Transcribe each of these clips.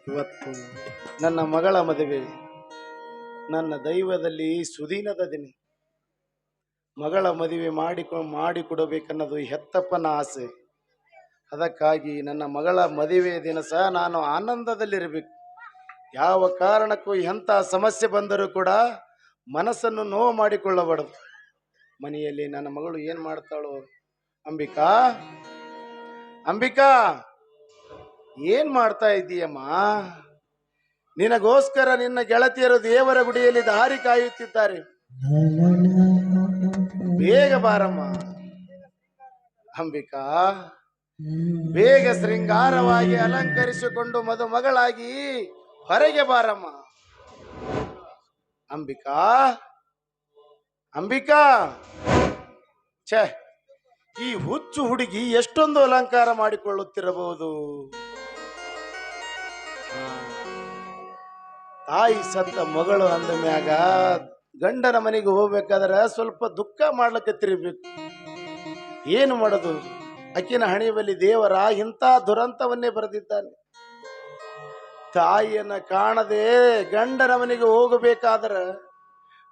ಇವತ್ತು ನನ್ನ ಮಗಳ ಮದುವೆ, ನನ್ನ ದೈವದಲ್ಲಿ ಸುದೀನದ ದಿನ. ಮಗಳ ಮದುವೆ ಮಾಡಿಕೊಡಬೇಕನ್ನೋದು ಹೆತ್ತಪ್ಪನ ಆಸೆ. ಅದಕ್ಕಾಗಿ ನನ್ನ ಮಗಳ ಮದುವೆ ದಿನ ಸಹ ನಾನು ಆನಂದದಲ್ಲಿರಬೇಕು. ಯಾವ ಕಾರಣಕ್ಕೂ ಎಂಥ ಸಮಸ್ಯೆ ಬಂದರೂ ಕೂಡ ಮನಸ್ಸನ್ನು ನೋವು ಮಾಡಿಕೊಳ್ಳಬಾರದು. ಮನೆಯಲ್ಲಿ ನನ್ನ ಮಗಳು ಏನು ಮಾಡ್ತಾಳೋ? ಅಂಬಿಕಾ, ಅಂಬಿಕಾ, ಏನ್ ಮಾಡ್ತಾ ಇದ್ದೀಯಮ್ಮ? ನಿನಗೋಸ್ಕರ ನಿನ್ನ ಗೆಳತಿಯರು ದೇವರ ಗುಡಿಯಲ್ಲಿ ದಾರಿ ಕಾಯುತ್ತಿದ್ದಾರೆ. ಬೇಗ ಬಾರಮ್ಮ. ಅಂಬಿಕಾ, ಬೇಗ ಶೃಂಗಾರವಾಗಿ ಅಲಂಕರಿಸಿಕೊಂಡು ಮದುಮಗಳಾಗಿ ಹೊರಗೆ ಬಾರಮ್ಮ. ಅಂಬಿಕಾ, ಅಂಬಿಕಾ, ಛೇ, ಈ ಹುಚ್ಚು ಹುಡುಗಿ ಎಷ್ಟೊಂದು ಅಲಂಕಾರ ಮಾಡಿಕೊಳ್ಳುತ್ತಿರಬಹುದು. ತಾಯಿ ಸತ್ತ ಮಗಳು ಅಂದ ಮ್ಯಾಗ ಗಂಡನ ಮನೆಗೆ ಹೋಗ್ಬೇಕಾದ್ರೆ ಸ್ವಲ್ಪ ದುಃಖ ಮಾಡ್ಲಿಕ್ಕೆ ತಿರುಗಬೇಕು. ಏನು ಮಾಡೋದು? ಅಕ್ಕಿನ ಹಣೆಯಲ್ಲಿ ದೇವರ ಇಂಥ ದುರಂತವನ್ನೇ ಬರೆದಿದ್ದಾನೆ. ತಾಯಿಯನ್ನ ಕಾಣದೆ ಗಂಡನ ಮನೆಗೆ ಹೋಗಬೇಕಾದ್ರೆ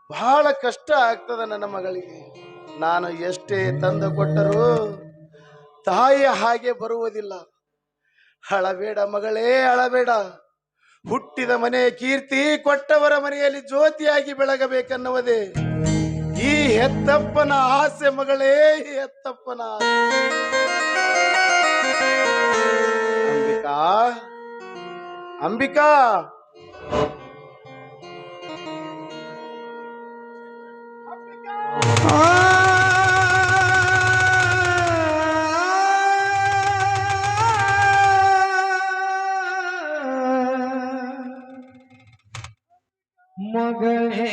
ಬಹಳ ಕಷ್ಟ ಆಗ್ತದೆ ನನ್ನ ಮಗಳಿಗೆ. ನಾನು ಎಷ್ಟೇ ತಂದು ಕೊಟ್ಟರೂ ತಾಯಿಯ ಹಾಗೆ ಬರುವುದಿಲ್ಲ. ಅಳಬೇಡ ಮಗಳೇ, ಅಳಬೇಡ. ಹುಟ್ಟಿದ ಮನೆ ಕೀರ್ತಿ ಕೊಟ್ಟವರ ಮನೆಯಲ್ಲಿ ಜ್ಯೋತಿಯಾಗಿ ಬೆಳಗಬೇಕನ್ನುವುದೇ ಈ ಹೆತ್ತಪ್ಪನ ಆಸೆ ಮಗಳೇ, ಈ ಹೆತ್ತಪ್ಪನ ಆಸೆ. ಅಂಬಿಕಾ, ಅಂಬಿಕಾ, ಮಗಳೇ,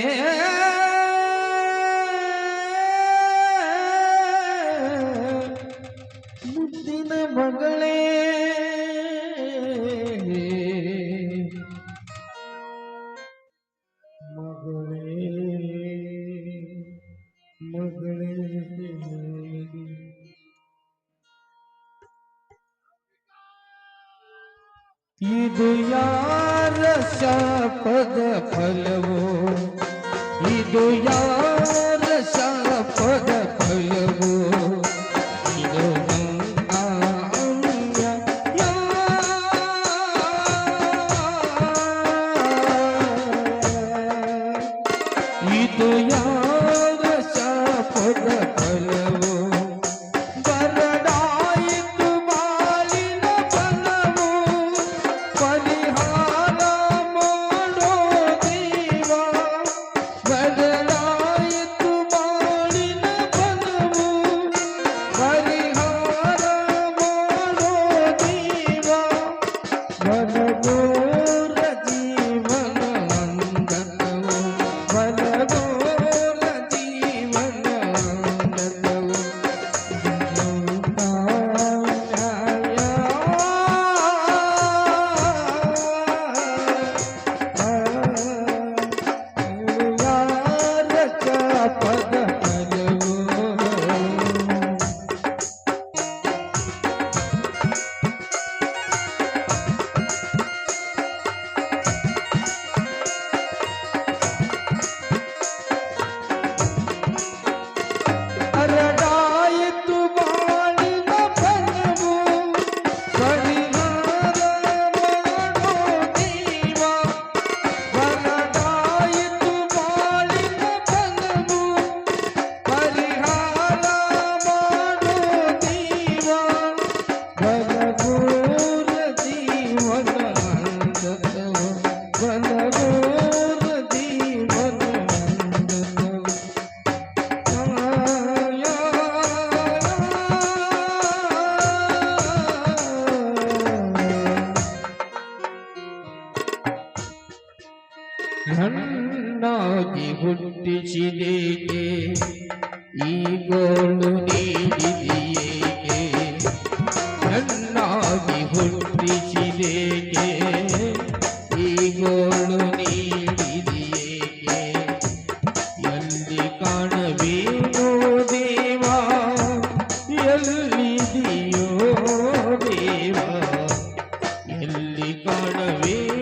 ಮುದ್ದಿನ ಮಗಳೇ, ಮಗಳೇ, ಮಗಳೇ, ಇದು ಯಾರ ಶಾಪದ ಫಲವೋ? ಇದು ಯಾರ ಶಾಪದ ಫಲವೋ? ಇದು ಇದು ಯಾರ ಶಾಪದ ಫಲವೋ? ಬರಡಾಯಿತು ಬಾಳಿನ ಫಲವೋ? ಪರಿಹಾರ ಮಾಡೋ ದೇವ. ಬರಡಾಯಿತು ಬಾಳಿನ ಫಲವೋ? ಪರಿಹಾರ ಮಾಡೋ ದೇವ. ಬಲಗೋರ ಜೀವನ ಅಂದನವು, ಬಲಗೋರ ಜೀವನ ಅಂದನವು. ಪದ ಫಲವೋ? ಅರಡಾಯಿತು ಬಾಳಿನ ಫಲವೋ? ಪರಿಹಾರ ಮಾಡೋ ದೇವ. ಬರಡಾಯಿತು ಬಾಳಿನ ಫಲವೋ? ಪರಿಹಾರ ಮಾಡೋ ದೇವ. ಬಲಗೋರ ಜೀವನ ಅಂದನವು, ಬಲಗೋರ ಜೀವನ ಅಂದನವು. ನನ್ನಾಗಿ ಹುಟ್ಟಿಸಿದೇಕೆ ಈ ಗೋಳು ನೀಡಿದೆಯೇಕೆ? ನನ್ನಾಗಿ ಹುಟ್ಟಿಸಿದೇಕೆ ಈ ಗೋಳು ನೀಡಿದೆಯೇಕೆ? ಎಲ್ಲಿ ಕಾಣಬೇಕೋ ದೇವ, ಎಲ್ಲಿದೆಯೋ ದೇವ, ಎಲ್ಲಿ ಕಾಣಬೇಕು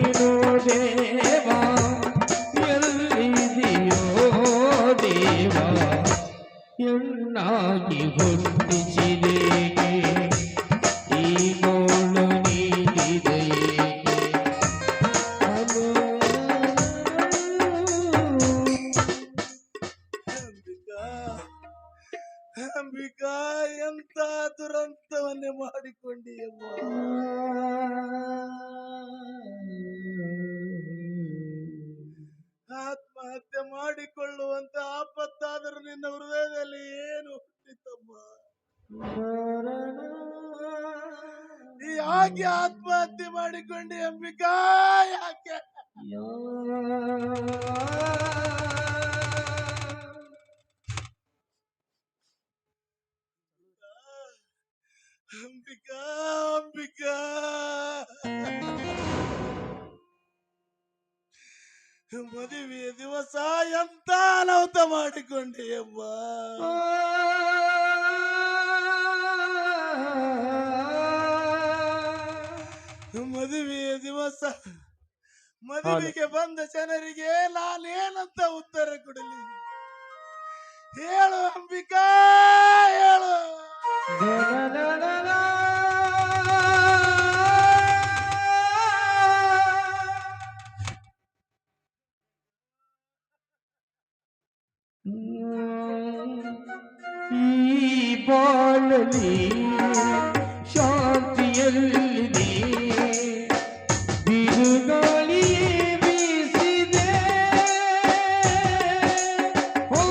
ಯಾಕೆ ಆತ್ಮಹತ್ಯೆ ಮಾಡಿಕೊಂಡೆ ಅಂಬಿಕಾ? ಯಾಕೆ ಅಂಬಿಕಾ? ಅಂಬಿಕಾ, ಮದುವೆಯ ದಿವಸ ಎಂತ ಅನಾಹುತ ಮಾಡಿಕೊಂಡೆ ಅಮ್ಮ. ಮದುವೆಯ ದಿವಸ ಮದುವೆಗೆ ಬಂದ ಜನರಿಗೆ ನಾನೇನಂತ ಉತ್ತರ ಕೊಡಲಿ? ಹೇಳು ಅಂಬಿಕಾ, ಹೇಳು. ಈ ಬಾಳಲಿ ಶಾಂತಿಯಲ್ಲಿದೆ, ಬಿರುಗಾಳಿ ಬೀಸಿದೆ. ಓ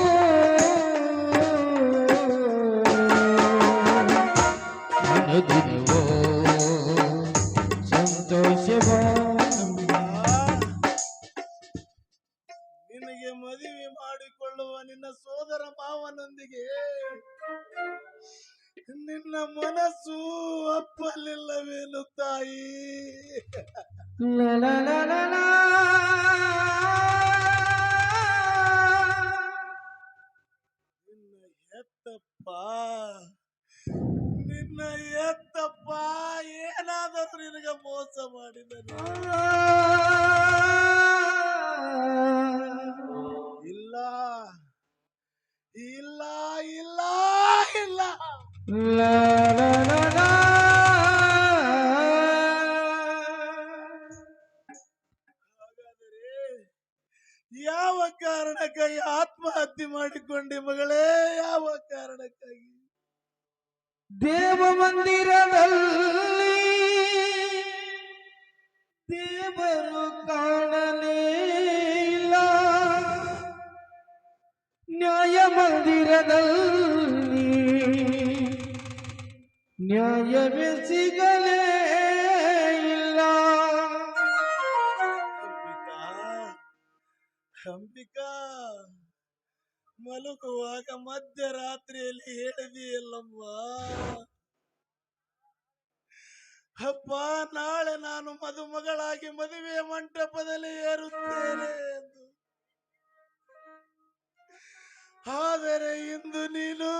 ಮನದಿನವೋ ಸಂತೋಷವ. ನಿನಗೆ ಮದುವೆ ಮಾಡಿಕೊಳ್ಳುವ ನಿನ್ನ ಸೋದರ ಮಾವನೊಂದಿಗೆ ನಿನ್ನ ಮನಸ್ಸು ಒಪ್ಪಲಿಲ್ಲವೇನು ತಾಯಿ? ನಿನ್ನ ಎತ್ತಪ್ಪ, ನಿನ್ನ ಎತ್ತಪ್ಪ ಏನಾದರೂ ನಿನಗೆ ಮೋಸ ಮಾಡಿದನು? ಇಲ್ಲ ಇಲ್ಲ ಇಲ್ಲ ಇಲ್ಲ. ಹಾಗಾದರೆ ಯಾವ ಕಾರಣಕ್ಕಾಗಿ ಆತ್ಮಹತ್ಯೆ ಮಾಡಿಕೊಂಡೆ ಮಗಳೇ? ಯಾವ ಕಾರಣಕ್ಕಾಗಿ? ದೇವ ಮಂದಿರದಲ್ಲಿ ದೇವರು ಕಾಣಲೇ ಇಲ್ಲ, ನ್ಯಾಯ ಮಂದಿರದಲ್ಲಿ ನ್ಯಾಯವೇ ಸಿಗಲೇ ಇಲ್ಲ. ಅಂಬಿಕಾ, ಮಲಗುವಾಗ ಮಧ್ಯರಾತ್ರಿಯಲ್ಲಿ ಹೇಳಿದೆಯಲ್ಲಮ್ಮ, ಅಪ್ಪ ನಾಳೆ ನಾನು ಮದುಮಗಳಾಗಿ ಮದುವೆಯ ಮಂಟಪದಲ್ಲಿ ಏರುತ್ತೇನೆ ಎಂದು. ಆದರೆ ಇಂದು ನೀನು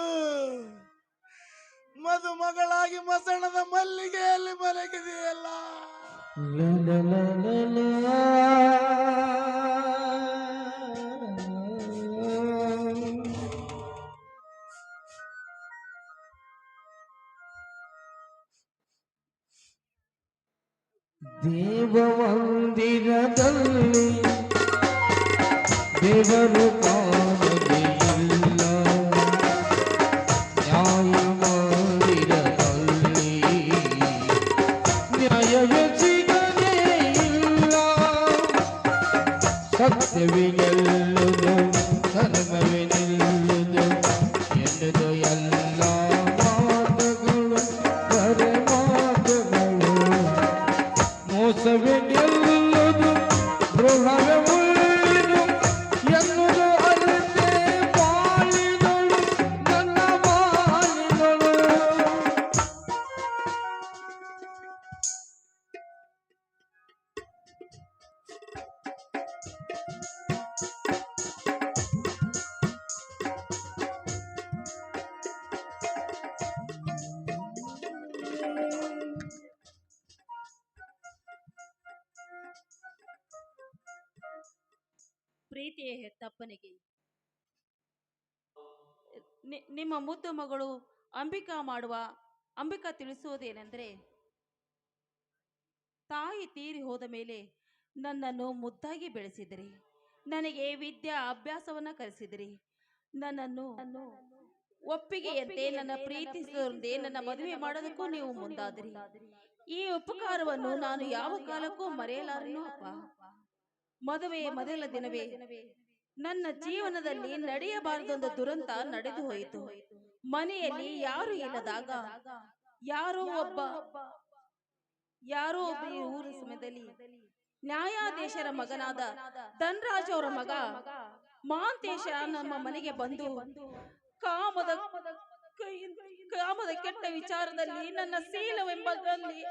ಮದುಮಗಳಾಗಿ ಮಸಣದ ಮಲ್ಲಿಗೆಯಲ್ಲಿ ಮಲಗಿದೆಯಲ್ಲ. ದೇವ ಮಂದಿರದಲ್ಲಿ ದೇವರು ಕಾಣಲೇ ಇಲ್ಲ, ನ್ಯಾಯ ಮಂದಿರದಲ್ಲಿ ನ್ಯಾಯವೇ ಸಿಗಲೇ ಇಲ್ಲ. ಸತ್ಯವೇ ಗೆಲ್ಲುವುದು, ಧರ್ಮವೇ ನಿಲ್ಲುವುದು ಎನ್ನುವುದು ಎಲ್ಲ ಮಾತುಗಳು ಬರೆ ಮಾತುಗಳು. ಮೋಸವೇ ಗೆಲ್ಲುವುದು, ದ್ರೋಹವೇ ಉಳಿದು ಎನ್ನುವುದು ಅರಿತೆ ಬಾಳಿದಳು ನನ್ನ ಬಾಳಿದಳು. ಪ್ರೀತಿಯ ಹೆತ್ತಪ್ಪನಿಗೆ ನಿಮ್ಮ ಮುದ್ದು ಮಗಳು ಅಂಬಿಕಾ ತಿಳಿಸುವುದೇನೆಂದರೆ, ತಾಯಿ ತೀರಿ ಹೋದ ಮೇಲೆ ನನ್ನನ್ನು ಮುದ್ದಾಗಿ ಬೆಳೆಸಿದಿರಿ, ನನಗೆ ವಿದ್ಯಾ ಅಭ್ಯಾಸವನ್ನ ಕಲಿಸಿದಿರಿ, ನನ್ನನ್ನು ಒಪ್ಪಿಗೆಯಂತೆ ನನ್ನ ಪ್ರೀತಿಸದೆ ನನ್ನ ಮದುವೆ ಮಾಡೋದಕ್ಕೂ ನೀವು ಮುಂದಾದಿರಿ. ಈ ಉಪಕಾರವನ್ನು ನಾನು ಯಾವ ಕಾಲಕ್ಕೂ ಮರೆಯಲಾರೆನು ಅಪ್ಪ. ಮದುವೆಯ ಮೊದಲ ದಿನವೇ ನನ್ನ ಜೀವನದಲ್ಲಿ ನಡೆಯಬಾರದೊಂದು ದುರಂತ ನಡೆದು ಹೋಯಿತು. ಮನೆಯಲ್ಲಿ ಯಾರು ಇಲ್ಲದಾಗ ಯಾರೋ ಒಬ್ಬ ಈ ಊರ ಸಮಯದಲ್ಲಿ ನ್ಯಾಯಾಧೀಶರ ಮಗನಾದ ಧನರಾಜ್ ಅವರ ಮಗ ಮಹಾಂತೇಶ ನಮ್ಮ ಮನೆಗೆ ಬಂದು ಕಾಮದ ಕಾಮದ ಕೆಟ್ಟ ವಿಚಾರದಲ್ಲಿ ನನ್ನ ಶೀಲವೆಂಬಲ್ಲಿ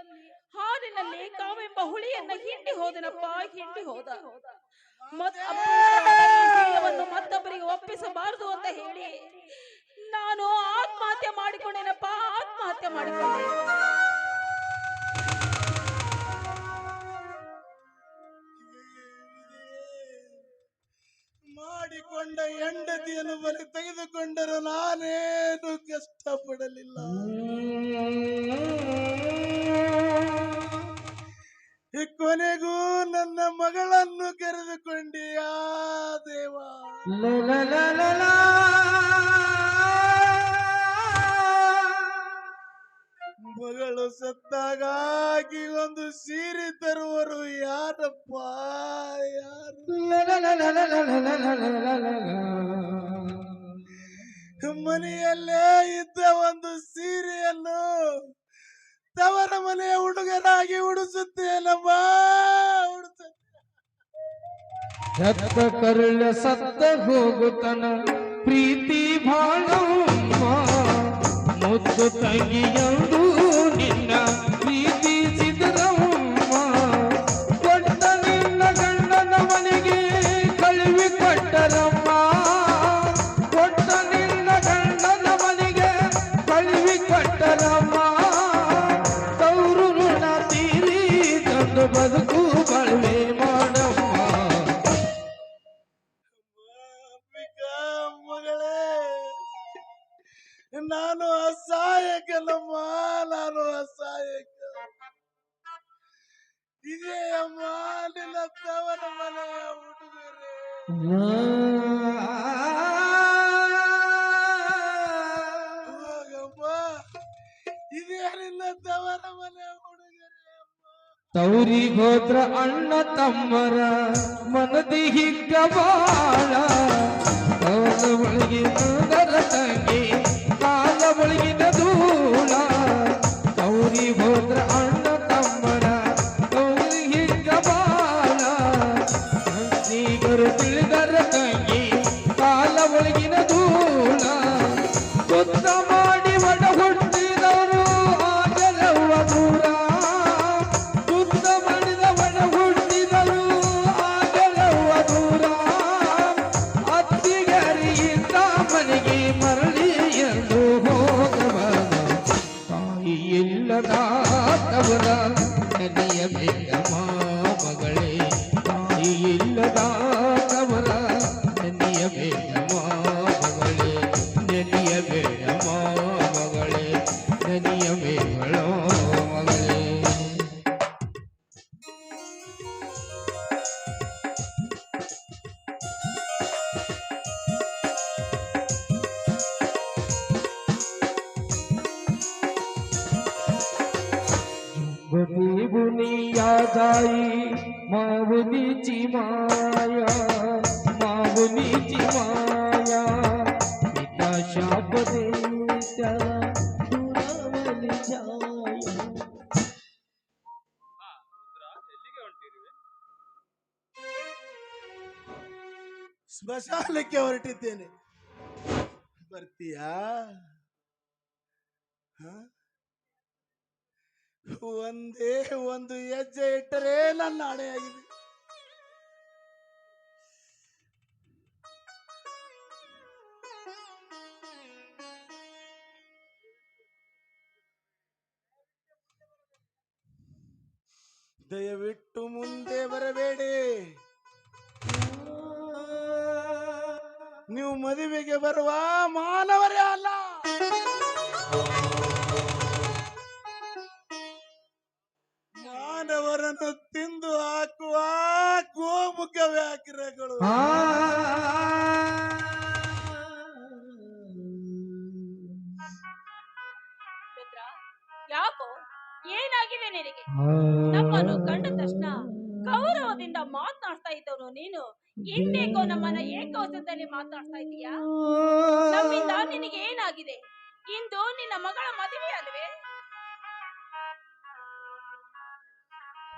ಹಾಲಿನಲ್ಲಿ ಕಾಮೆಂಬ ಹುಳಿಯನ್ನ ಹಿಂಡಿ ಹೋದನಪ್ಪ, ಹಿಂಡಿ ಹೋದ. ಶೀಲವನ್ನು ಮತ್ತೊಬ್ಬರಿಗೆ ಒಪ್ಪಿಸಬಾರದು ಅಂತ ಹೇಳಿ ನಾನು ಆತ್ಮಹತ್ಯೆ ಮಾಡಿಕೊಂಡೇನಪ್ಪ, ಆತ್ಮಹತ್ಯೆ ಮಾಡಿಕೊಂಡೆ. ಮಾಡಿಕೊಂಡ ಹೆಂಡತಿಯನ್ನು ಬಲಿ ತೆಗೆದುಕೊಂಡರು ನಾನೇನು ಕಷ್ಟಪಡಲಿಲ್ಲ. ಕೊನೆಗೂ ನನ್ನ ಮಗಳನ್ನು ಕರೆದುಕೊಂಡಿಯಾ ದೇವ. ಮಗಳು ಸತ್ತಾಗಾಗಿ ಒಂದು ಸೀರೆ ತರುವರು ಯಾರಪ್ಪ, ಯಾರು? ಮನೆಯಲ್ಲೇ ಇದ್ದ ಒಂದು ಸೀರೆಯನ್ನು ತವರ ಮನೆಯ ಹುಡುಗನಾಗಿ ಉಡಿಸುತ್ತೇನಮ್ಮ, ಹೆತ್ತ ಕರುಳ ಸತ್ತ ಹೋಗುತ್ತನ ಪ್ರೀತಿ ಭಾಳಮ್ಮ, ಮುದ್ದು ತಂಗಿಯಂದು ನಿನ್ನ ಪ್ರೀತಿಸಿದರಮ್ಮ, ಕೊಟ್ಟ ನಿನ್ನ ಗಂಡನ ಮನೆಗೆ ಕಳುವಿ ಕೊಟ್ಟರಮ್ಮ, ಕೊಟ್ಟ ನಿನ್ನ ಗಂಡನ ಮನೆಗೆ ಕಳುವಿ ಕೊಟ್ಟರಮ್ಮ, ತವರು ಋಣ ತೀರಿ ತಂದು ಬದುಕು ಬಳುವೆ ಮಾಡಮ್ಮ. ಮಗಳೇ, ನಾನು ಅಸಹಾಯಕನಮ್ಮ, ನಾನು ಅಸಹಾಯಕ. ಇದೇ ಅಮ್ಮ ನಿನ್ನ ತವರ ಮನೆಯ ಹುಡುಗರೇ. ಹೋಗಮ್ಮ, ಇದೇ ನಿನ್ನ ತವರ ಮನೆಯ ಹುಡುಗರೇ ಅಮ್ಮ. ತೌರಿಗೆ ಹೋದ್ರ ಅಣ್ಣ ತಮ್ಮರ ಮನದಿ ಹಿಗ್ಗ ಬಾಳ, ಅವರ ಒಳಗಿನ ತಂಗಿ ಕಾಲ ಒಳಗಿನ ಧೂಳ. ತೌರಿಗೆ ಹೋದ್ರ ಅಣ್ಣ ತಮ್ಮರ ತೌರಿ ಹಿಗ್ಗ ಬಾಳ, ನೀಗರು ತಿಳಿದರ ತಂಗಿ ಕಾಲ ಒಳಗಿನ ಧೂಳ. ಗೊತ್ತ ಮಾಡಿ ಒಡ ಹುಟ್ಟಿದವರು ಆಗಲವ್ವ ದೂರ, ಶುದ್ಧ ಮಾಡಿದ ಒಡ ಹುಟ್ಟಿದರು ಆಗಲವ್ವ ದೂರ. ಅತ್ತಿಗರಿಯಿಂದ ಮನೆಗೆ ಮರಳಿ ಎಂದು ಹೋಗಬಾರ, ತಾಯಿ ಇಲ್ಲದ ತವರ ನೆನೆಯಬೇಕಮ್ಮ ಮಗಳೇ, ತಾಯಿ ಇಲ್ಲದ ತವರ ನೆನೆಯಬೇಕಮ್ಮ ಮಗಳೇ, ನೆನೆಯಬೇಡಮ್ಮ ಮಗಳೇ, ನೆನೆಯಬೇಡೋ ಮಗಳೇ. बदी बुनिया दाई मावनीची माया, मावनीची माया, पिता शाप दे त्याला दुरावली छाया. ಸ್ಮಶಾನಕ್ಕೆ ಹೊರಟಿದ್ದೇನೆ, ಬರ್ತೀಯಾ? ಒಂದೇ ಒಂದು ಹೆಜ್ಜೆ ಇಟ್ಟರೆ ನನ್ನ ಹಣೆಯಾಗಿದೆ. ದಯವಿಟ್ಟು ಮುಂದೆ ಬರಬೇಡಿ. ನೀವು ಮದುವೆಗೆ ಬರುವ ಮಾನವರೇ ಅಲ್ಲ. ಮಾನವರನ್ನು ತಿಂದು ಹಾಕುವ ಗೋಮುಖ ವ್ಯಾಘ್ರಗಳು. ಯಾಕೋ ಏನಾಗಿದೆ ನಿನಗೆ? ನಮ್ಮನ್ನು ಕಂಡ ತಕ್ಷಣ ಗೌರವದಿಂದ ಮಾತನಾಡ್ತಾ ಇದ್ದವನು ನೀನು ಇಂದೇಕೋ ನಮ್ಮನ್ನ ಏಕವಚನದಲ್ಲಿ ಮಾತನಾಡ್ತಾ ಇದೀಯಾ? ನಮ್ಮಿಂದ ನಿನಗೆ ಏನಾಗಿದೆ? ಇಂದು ನಿನ್ನ ಮಗಳ ಮದುವೆ ಅಲ್ವೇ?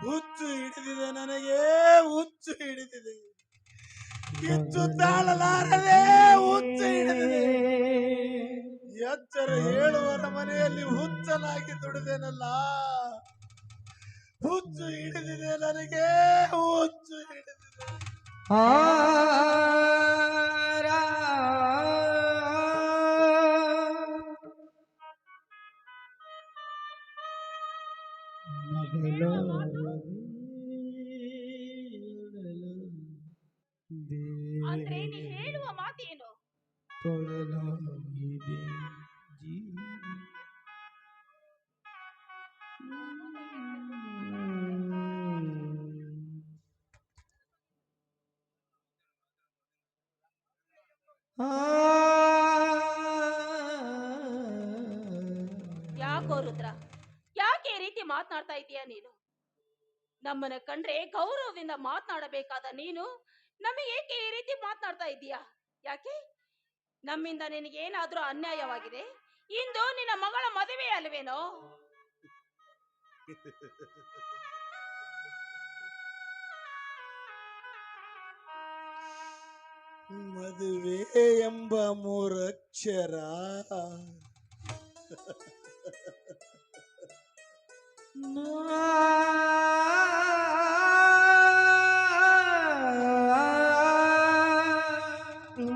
ಹುಚ್ಚು ಹಿಡಿದಿದೆ ನನಗೆ, ಹುಚ್ಚು ಹಿಡಿದಿದೆ. ಕಿಚ್ಚು ತಾಳಲಾರದೆ ಹುಚ್ಚು ಹಿಡಿದಿದೆ. ಎಚ್ಚರ ಹೇಳುವರ ಮನೆಯಲ್ಲಿ ಹುಚ್ಚಲಾಗಿ ದುಡಿದೇನಲ್ಲ. ಹುಚ್ಚು ಹಿಡಿದಿದೆ ನನಗೆ, ಹುಚ್ಚು ಹಿಡಿದಿದೆ. ಅಂದ್ರೆ ನೀ ಹೇಳುವ ಮಾತೇನು? ಯಾಕೋ ರುದ್ರ, ಯಾಕೆ ಈ ರೀತಿ ಮಾತನಾಡ್ತಾ ಇದೀಯ ನೀನು? ನಮ್ಮನ್ನ ಕಂಡ್ರೆ ಗೌರವದಿಂದ ಮಾತನಾಡಬೇಕಾದ ನೀನು ನಮಗೆ ಏಕೆ ಈ ರೀತಿ ಮಾತನಾಡ್ತಾ ಇದೀಯಾ? ಯಾಕೆ? ನಮ್ಮಿಂದ ನಿನಗೆ ಏನಾದ್ರೂ ಅನ್ಯಾಯವಾಗಿದೆ? ಇಂದು ನಿನ್ನ ಮಗಳ ಮದುವೆ ಅಲ್ವೇನೋ? ಮದುವೆ ಎಂಬ ಮೂರಕ್ಷರ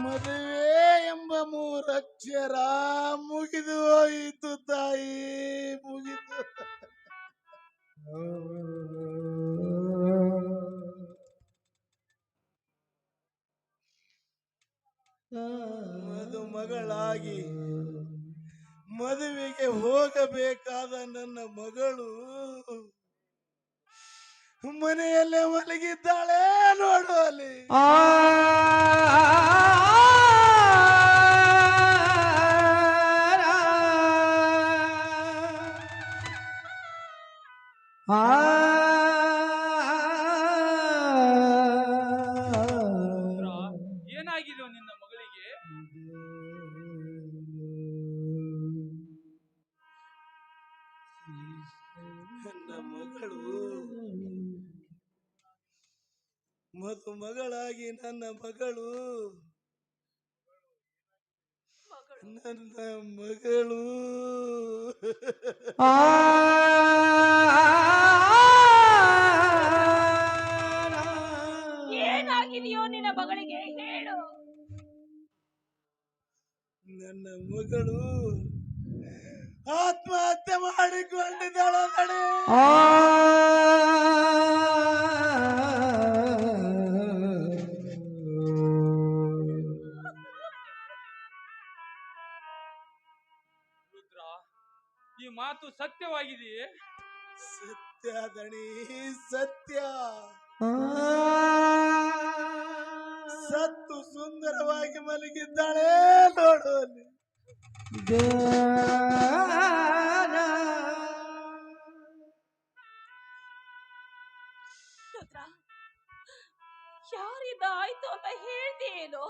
ಮದುವೆ ಎಂಬ ಮೂರಕ್ಷರ ಮುಗಿದು ಹೋಯಿತು ತಾಯಿ, ಮುಗಿದು. ಮದುಮಗಳಾಗಿ ಮದುವೆಗೆ ಹೋಗಬೇಕಾದ ನನ್ನ ಮಗಳು ಮನೆಯಲ್ಲೇ ಮಲಗಿದ್ದಾಳೆ ನೋಡು ಅಲ್ಲಿ. ಏನಾಗಿದೆಯೋ ನಿನ್ನ ಮಗಳಿಗೆ? ನನ್ನ ಮಗಳು ಮದುಮಗಳಾಗಿ ನನ್ನ ಮಗಳು ನನ್ನ ಮಗಳು ಏನಾಗಿದೆಯೋ ನಿನ್ನ ಮಗಳಿಗೆ ಹೇಳು. ನನ್ನ ಮಗಳು ಆತ್ಮಹತ್ಯೆ ಮಾಡಿಕೊಂಡಿದ್ದಾಳೆ ಕಣೆ. ರುದ್ರ, ಈ ಮಾತು ಸತ್ಯವಾಗಿದೆಯೇ? ಸತ್ಯ ದಣಿ, ಸತ್ಯ. ಸತ್ತು ಸುಂದರವಾಗಿ ಮಲಗಿದ್ದಾಳೆ ನೋಡು ಅಲ್ಲಿ. ರುದ್ರ, ಯಾರಿಂದ ಆಯ್ತು ಅಂತ ಹೇಳ್ತೀಯೇನೋ?